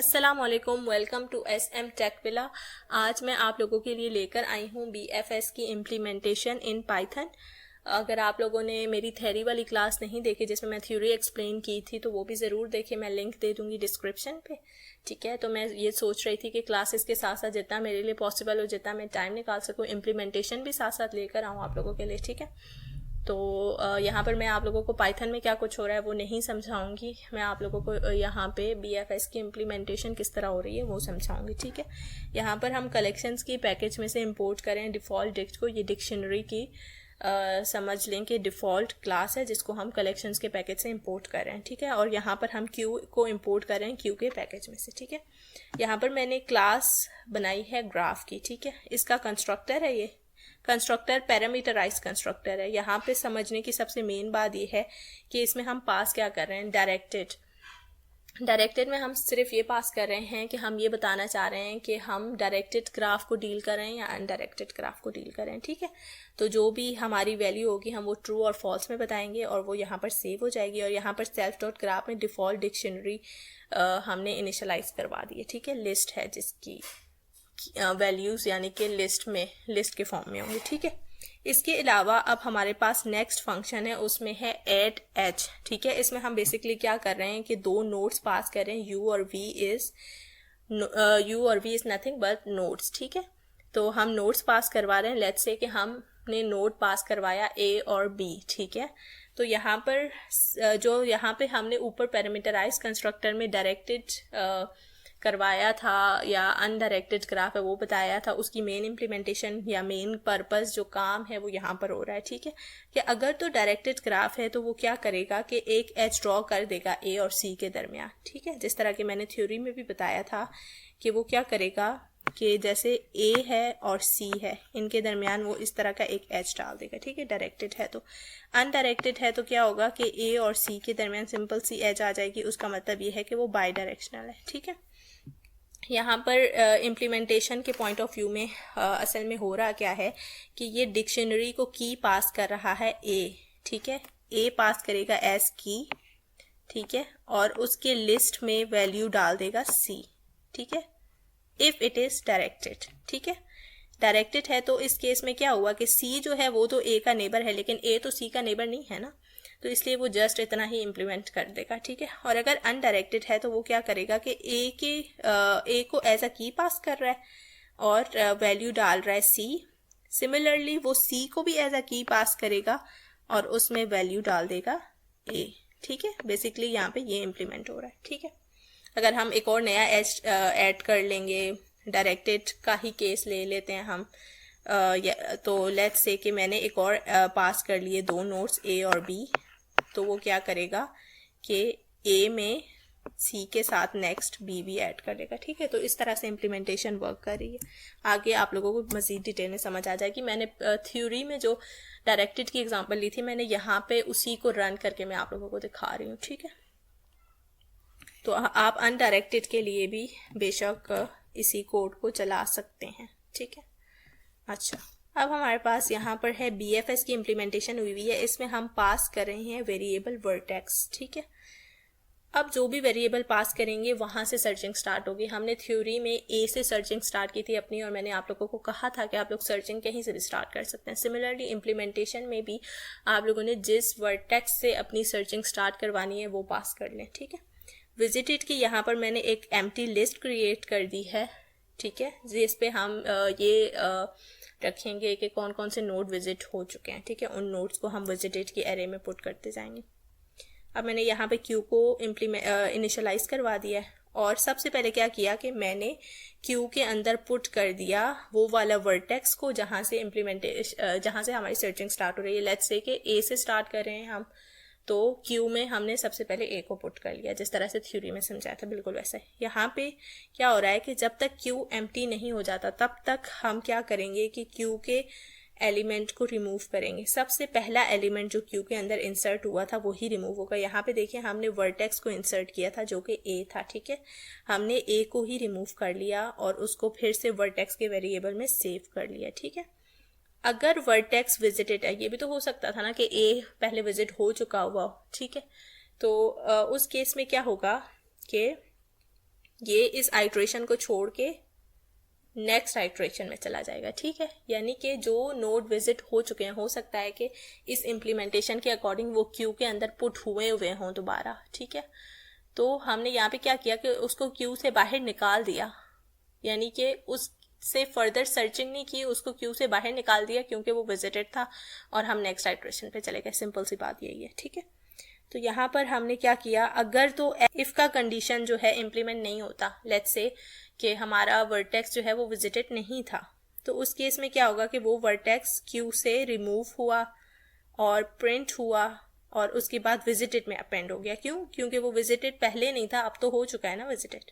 अस्सलामुअलैकुम, welcome to SM tech villa. आज मैं आप लोगों के लिए लेकर आई हूँ बीएफएस की इम्प्लीमेंटेशन इन पाइथन। अगर आप लोगों ने मेरी थ्योरी वाली क्लास नहीं देखी जिसमें मैं थ्योरी एक्सप्लेन की थी तो वो भी ज़रूर देखें, मैं लिंक दे दूँगी डिस्क्रिप्शन पे। ठीक है, तो मैं ये सोच रही थी कि क्लासेस के साथ साथ जितना मेरे लिए पॉसिबल हो, जितना मैं टाइम निकाल सकूँ, इम्प्लीमेंटेशन भी साथ साथ लेकर आऊँ आप लोगों के लिए। ठीक है, तो यहाँ पर मैं आप लोगों को पाइथन में क्या कुछ हो रहा है वो नहीं समझाऊंगी। मैं आप लोगों को यहाँ पे बीएफएस की इम्प्लीमेंटेशन किस तरह हो रही है वो समझाऊंगी। ठीक है, यहाँ पर हम कलेक्शंस की पैकेज में से इंपोर्ट करें डिफ़ॉल्ट डिक्ट को। ये डिक्शनरी की समझ लें कि डिफ़ॉल्ट क्लास है जिसको हम कलेक्शंस के पैकेज से इंपोर्ट कर रहे हैं। ठीक है, और यहाँ पर हम क्यू को इंपोर्ट कर रहे हैं क्यू के पैकेज में से। ठीक है, यहाँ पर मैंने क्लास बनाई है ग्राफ की। ठीक है, इसका कंस्ट्रक्टर है, ये कंस्ट्रक्टर पैरामीटराइज कंस्ट्रक्टर है। यहाँ पे समझने की सबसे मेन बात ये है कि इसमें हम पास क्या कर रहे हैं, डायरेक्टेड में हम सिर्फ ये पास कर रहे हैं कि हम ये बताना चाह रहे हैं कि हम डायरेक्टेड ग्राफ को डील कर रहे हैं या अनडायरेक्टेड ग्राफ को डील कर रहे हैं। ठीक है, तो जो भी हमारी वैल्यू होगी हम वो ट्रू और फॉल्स में बताएंगे और वो यहाँ पर सेव हो जाएगी। और यहाँ पर सेल्फ डॉट ग्राफ में डिफ़ॉल्ट डिक्शनरी हमने इनिशलाइज करवा दी है। ठीक है, लिस्ट है जिसकी वैल्यूज़ यानी कि लिस्ट के फॉर्म में होंगे। ठीक है, इसके अलावा अब हमारे पास नेक्स्ट फंक्शन है, उसमें है ऐड एच। ठीक है, इसमें हम बेसिकली क्या कर रहे हैं कि दो नोड्स पास कर रहे हैं, यू और V is nothing but nodes. ठीक है, तो हम नोड्स पास करवा रहे हैं। लेट्स से कि हमने नोड पास करवाया ए और बी। ठीक है, तो यहाँ पर जो यहाँ पे हमने ऊपर पैरामीटराइज कंस्ट्रक्टर में डायरेक्टेड करवाया था या अनडायरेक्टेड ग्राफ है वो बताया था, उसकी मेन इम्प्लीमेंटेशन या मेन पर्पस जो काम है वो यहाँ पर हो रहा है। ठीक है, कि अगर तो डायरेक्टेड ग्राफ है तो वो क्या करेगा कि एक एज ड्रॉ कर देगा ए और सी के दरमियान। ठीक है, जिस तरह के मैंने थ्योरी में भी बताया था कि वो क्या करेगा कि जैसे ए है और सी है, इनके दरमियान वो इस तरह का एक एज डाल देगा। ठीक है, डायरेक्टेड है। तो अनडायरेक्टेड है तो क्या होगा कि ए और सी के दरमियान सिंपल सी एज आ जाएगी। उसका मतलब ये है कि वो बाई डायरेक्शनल है। ठीक है, यहाँ पर इम्प्लीमेंटेशन के पॉइंट ऑफ व्यू में असल में हो रहा क्या है कि ये डिक्शनरी को की पास कर रहा है ए। ठीक है, ए पास करेगा एज की। ठीक है, और उसके लिस्ट में वैल्यू डाल देगा सी। ठीक है, इफ इट इज डायरेक्टेड। ठीक है, डायरेक्टेड है तो इस केस में क्या हुआ कि सी जो है वो तो ए का नेबर है लेकिन ए तो सी का नेबर नहीं है ना, तो इसलिए वो जस्ट इतना ही इम्प्लीमेंट कर देगा। ठीक है, और अगर अनडायरेक्टेड है तो वो क्या करेगा कि ए को एज अ की पास कर रहा है और वैल्यू डाल रहा है सी। सिमिलरली वो सी को भी एज अ की पास करेगा और उसमें वैल्यू डाल देगा ए। ठीक है, बेसिकली यहाँ पे ये इम्प्लीमेंट हो रहा है। ठीक है, अगर हम एक और नया एज ऐड कर लेंगे, डायरेक्टेड का ही केस ले लेते हैं हम, तो लेट्स से कि मैंने एक और पास कर लिए दो नोड्स ए और बी, तो वो क्या करेगा कि ए में सी के साथ नेक्स्ट बी भी ऐड कर लेगा। ठीक है, तो इस तरह से इम्प्लीमेंटेशन वर्क कर रही है। आगे आप लोगों को मज़ीद डिटेल में समझ आ जाएगी। मैंने थ्योरी में जो डायरेक्टेड की एग्जांपल ली थी, मैंने यहाँ पे उसी को रन करके मैं आप लोगों को दिखा रही हूँ। ठीक है, तो आप अनडायरेक्टेड के लिए भी बेशक इसी कोड को चला सकते हैं। ठीक है, अच्छा, अब हमारे पास यहाँ पर है बीएफएस की इम्प्लीमेंटेशन हुई हुई है। इसमें हम पास कर रहे हैं वेरिएबल वर्टेक्स। ठीक है, अब जो भी वेरिएबल पास करेंगे वहाँ से सर्चिंग स्टार्ट होगी। हमने थ्योरी में ए से सर्चिंग स्टार्ट की थी अपनी, और मैंने आप लोगों को कहा था कि आप लोग सर्चिंग कहीं से भी स्टार्ट कर सकते हैं। सिमिलरली इम्प्लीमेंटेशन में भी आप लोगों ने जिस वर्टेक्स से अपनी सर्चिंग स्टार्ट करवानी है वो पास कर लें। ठीक है, विजिटेड की यहाँ पर मैंने एक एम्प्टी लिस्ट क्रिएट कर दी है। ठीक है, जिस पे हम ये रखेंगे कि कौन कौन से नोड विजिट हो चुके हैं। ठीक है, उन नोड्स को हम विजिटेड की एरे में पुट करते जाएंगे। अब मैंने यहाँ पे क्यू को इनिशियलाइज करवा दिया है, और सबसे पहले क्या किया कि मैंने क्यू के अंदर पुट कर दिया वो वाला वर्टेक्स को जहाँ से जहाँ से हमारी सर्चिंग स्टार्ट हो रही है। लेट्स से कि ए से स्टार्ट कर रहे हैं हम, तो क्यू में हमने सबसे पहले ए को पुट कर लिया, जिस तरह से थ्योरी में समझाया था बिल्कुल वैसा ही। यहाँ पे क्या हो रहा है कि जब तक क्यू एम्प्टी नहीं हो जाता तब तक हम क्या करेंगे कि क्यू के एलिमेंट को रिमूव करेंगे। सबसे पहला एलिमेंट जो क्यू के अंदर इंसर्ट हुआ था वही रिमूव होगा। यहाँ पे देखिए हमने वर्टेक्स को इंसर्ट किया था जो कि ए था। ठीक है, हमने ए को ही रिमूव कर लिया और उसको फिर से वर्टेक्स के वेरिएबल में सेव कर लिया। ठीक है, अगर वर्टेक्स विजिटेड है, ये भी तो हो सकता था ना कि ए पहले विजिट हो चुका हुआ। ठीक है, तो उस केस में क्या होगा कि ये इस आइट्रेशन को छोड़ के नेक्स्ट आइट्रेशन में चला जाएगा, ठीक है। यानी कि जो नोड विजिट हो चुके हैं, हो सकता है कि इस इम्प्लीमेंटेशन के अकॉर्डिंग वो क्यू के अंदर पुट हुए हों दोबारा, ठीक है। तो हमने यहाँ पे क्या किया कि उसको क्यू से बाहर निकाल दिया, यानी कि उससे फर्दर सर्चिंग नहीं की, उसको क्यू से बाहर निकाल दिया क्योंकि वो विजिटेड था, और हम नेक्स्ट आइट्रेशन पे चले गए। सिंपल सी बात यही है, ठीक है। तो यहाँ पर हमने क्या किया, अगर तो इफ का कंडीशन जो है इम्प्लीमेंट नहीं होता, लेट्स से कि हमारा वर्टेक्स जो है वो विजिटेड नहीं था, तो उस केस में क्या होगा कि वो वर्टेक्स क्यू से रिमूव हुआ और प्रिंट हुआ और उसके बाद विजिटेड में अपेंड हो गया। क्यों? क्योंकि वो विजिटेड पहले नहीं था, अब तो हो चुका है ना विजिटेड।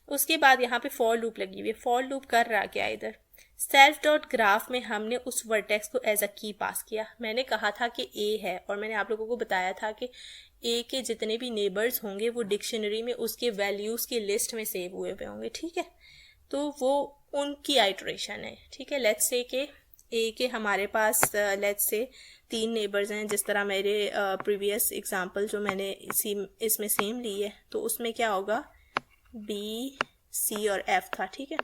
उसके बाद यहाँ पे फॉर लूप लगी हुई है। फॉर लूप कर रहा क्या इधर, सेल्फ डॉट ग्राफ में हमने उस वर्टेक्स को एज अ की पास किया। मैंने कहा था कि ए है, और मैंने आप लोगों को बताया था कि ए के जितने भी नेबर्स होंगे वो डिक्शनरी में उसके वैल्यूज़ की लिस्ट में सेव हुए होंगे, ठीक है। तो वो उनकी आइट्रेशन है, ठीक है। लेट्स से कि ए के हमारे पास लेट्स से 3 नेबर्स हैं, जिस तरह मेरे प्रीवियस एग्जांपल जो मैंने इसमें सेम ली है, तो उसमें क्या होगा, बी, सी और एफ था, ठीक है।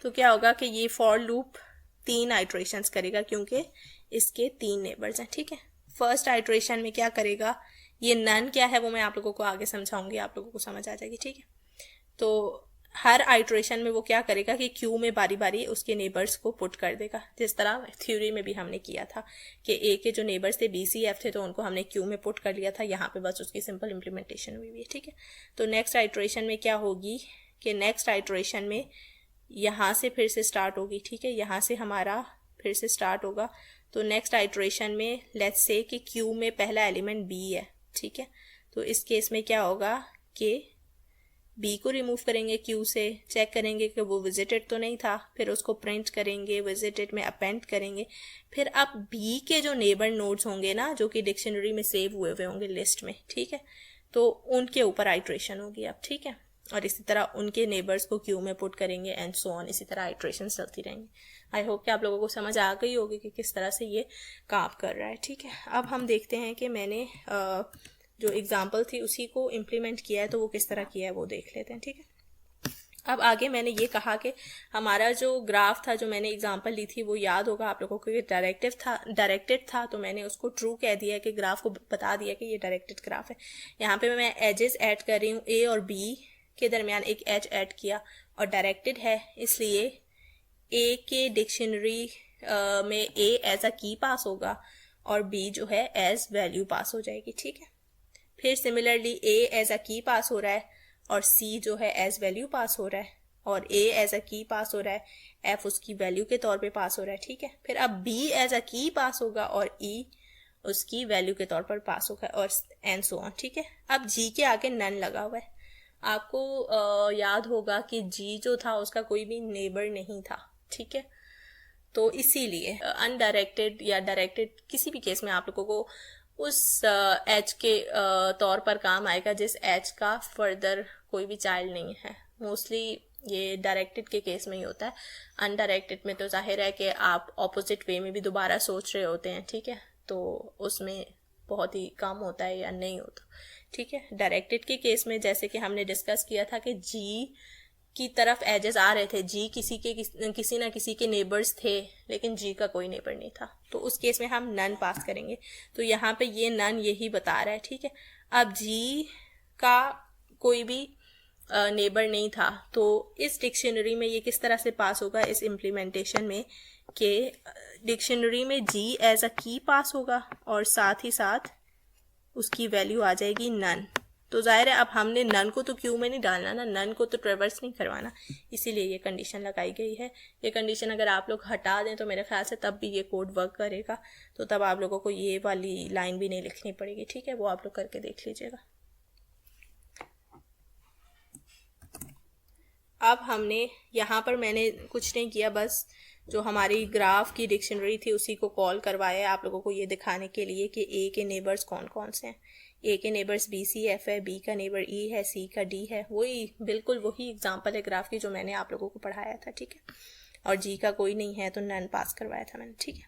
तो क्या होगा कि ये फॉर लूप 3 आइट्रेशंस करेगा क्योंकि इसके 3 नेबर्स हैं, ठीक है। फर्स्ट आइट्रेशन में क्या करेगा, ये नन क्या है वो मैं आप लोगों को आगे समझाऊंगी, आप लोगों को समझ आ जाएगी, ठीक है। तो हर आइट्रेशन में वो क्या करेगा कि क्यू में बारी बारी उसके नेबर्स को पुट कर देगा, जिस तरह थ्योरी में भी हमने किया था कि ए के जो नेबर्स थे बी, सी, एफ थे, तो उनको हमने क्यू में पुट कर लिया था। यहाँ पे बस उसकी सिंपल इम्प्लीमेंटेशन हुई है, ठीक है। तो नेक्स्ट आइट्रेशन में क्या होगी कि नेक्स्ट आइट्रेशन में यहाँ से फिर से स्टार्ट होगी, ठीक है। यहाँ से हमारा फिर से स्टार्ट होगा। तो नेक्स्ट आइट्रेशन में लेट्स से कि क्यू में पहला एलिमेंट बी है, ठीक है। तो इस केस में क्या होगा कि बी को रिमूव करेंगे क्यू से, चेक करेंगे कि वो विजिटेड तो नहीं था, फिर उसको प्रिंट करेंगे, विजिटेड में अपेंड करेंगे। फिर अब बी के जो नेबर नोड्स होंगे ना, जो कि डिक्शनरी में सेव हुए होंगे लिस्ट में, ठीक है, तो उनके ऊपर आइट्रेशन होगी अब, ठीक है। और इसी तरह उनके नेबर्स को क्यू में पुट करेंगे एंड सो ऑन, इसी तरह आइट्रेशन चलती रहेंगी। आई होप कि आप लोगों को समझ आ गई होगी कि किस तरह से ये काम कर रहा है, ठीक है। अब हम देखते हैं कि मैंने जो एग्जाम्पल थी उसी को इम्प्लीमेंट किया है, तो वो किस तरह किया है वो देख लेते हैं, ठीक है। अब आगे मैंने ये कहा कि हमारा जो ग्राफ था, जो मैंने एग्जांपल ली थी, वो याद होगा आप लोगों को, ये डायरेक्टेड था, तो मैंने उसको ट्रू कह दिया कि ग्राफ को बता दिया कि ये डायरेक्टेड ग्राफ है। यहाँ पे मैं एजेस ऐड कर रही हूँ, ए और बी के दरमियान एक एज ऐड किया, और डायरेक्टेड है इसलिए ए के डिक्शनरी में ए एज अ की पास होगा और बी जो है एज वैल्यू पास हो जाएगी, ठीक है। फिर सिमिलरली ए एज अ की पास हो रहा है और सी जो है एज वैल्यू पास हो रहा है, और ए एज अ की पास हो रहा है, एफ उसकी वैल्यू के तौर पे पास हो रहा है, ठीक है। फिर अब बी एज अ की पास होगा और ई उसकी वैल्यू के तौर पर पास होगा, और एंड सो ऑन, ठीक है। अब जी के आगे नन लगा हुआ है। आपको याद होगा कि जी जो था उसका कोई भी नेबर नहीं था, ठीक है। तो इसीलिए अनडायरेक्टेड या डायरेक्टेड किसी भी केस में आप लोगों को उस एच के तौर पर काम आएगा जिस एच का फर्दर कोई भी चाइल्ड नहीं है। मोस्टली ये डायरेक्टेड के केस में ही होता है। अनडायरेक्टेड में तो जाहिर है कि आप ऑपोजिट वे में भी दोबारा सोच रहे होते हैं, ठीक है, तो उसमें बहुत ही कम होता है या नहीं होता, ठीक है। डायरेक्टेड के केस में जैसे कि हमने डिस्कस किया था कि जी की तरफ एजेस आ रहे थे, जी किसी ना किसी के नेबर्स थे, लेकिन जी का कोई नेबर नहीं था, तो उस केस में हम नन पास करेंगे। तो यहाँ पे ये नन यही बता रहा है, ठीक है। अब जी का कोई भी नेबर नहीं था, तो इस डिक्शनरी में ये किस तरह से पास होगा इस इम्प्लीमेंटेशन में कि डिक्शनरी में जी एज अ की पास होगा और साथ ही साथ उसकी वैल्यू आ जाएगी नन। तो जाहिर है अब हमने नन को तो क्यू में नहीं डालना ना, नन को तो ट्रेवर्स नहीं करवाना, इसीलिए ये कंडीशन लगाई गई है। ये कंडीशन अगर आप लोग हटा दें तो मेरे ख्याल से तब भी ये कोड वर्क करेगा, तो तब आप लोगों को ये वाली लाइन भी नहीं लिखनी पड़ेगी, ठीक है। वो आप लोग करके देख लीजिएगा। अब हमने यहाँ पर मैंने कुछ नहीं किया, बस जो हमारी ग्राफ की डिक्शनरी थी उसी को कॉल करवाया आप लोगों को ये दिखाने के लिए कि ए के नेबर्स कौन कौन से हैं। ए के नेबर्स बी, सी, एफ है, बी का नेबर ई है, सी का डी है। वही बिल्कुल वही एग्जांपल है ग्राफ की जो मैंने आप लोगों को पढ़ाया था, ठीक है। और जी का कोई नहीं है तो नन पास करवाया था मैंने, ठीक है।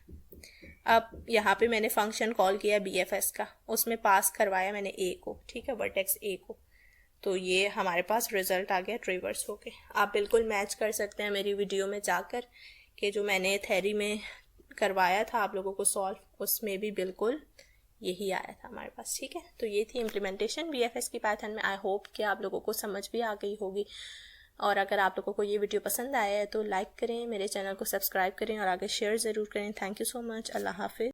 अब यहाँ पे मैंने फंक्शन कॉल किया बी एफ एस का, उसमें पास करवाया मैंने ए को, ठीक है, वर्टेक्स ए को। तो ये हमारे पास रिज़ल्ट आ गया ट्रिवर्स होके। आप बिल्कुल मैच कर सकते हैं मेरी वीडियो में जाकर कि जो मैंने थ्योरी में करवाया था आप लोगों को सॉल्व, उसमें भी बिल्कुल यही आया था हमारे पास। ठीक है, तो ये थी इम्प्लीमेंटेशन VFS की पाइथन में। आई होप कि आप लोगों को समझ भी आ गई होगी, और अगर आप लोगों को ये वीडियो पसंद आया है तो लाइक करें, मेरे चैनल को सब्सक्राइब करें और आगे शेयर ज़रूर करें। Thank you so much. अल्लाह हाफिज़।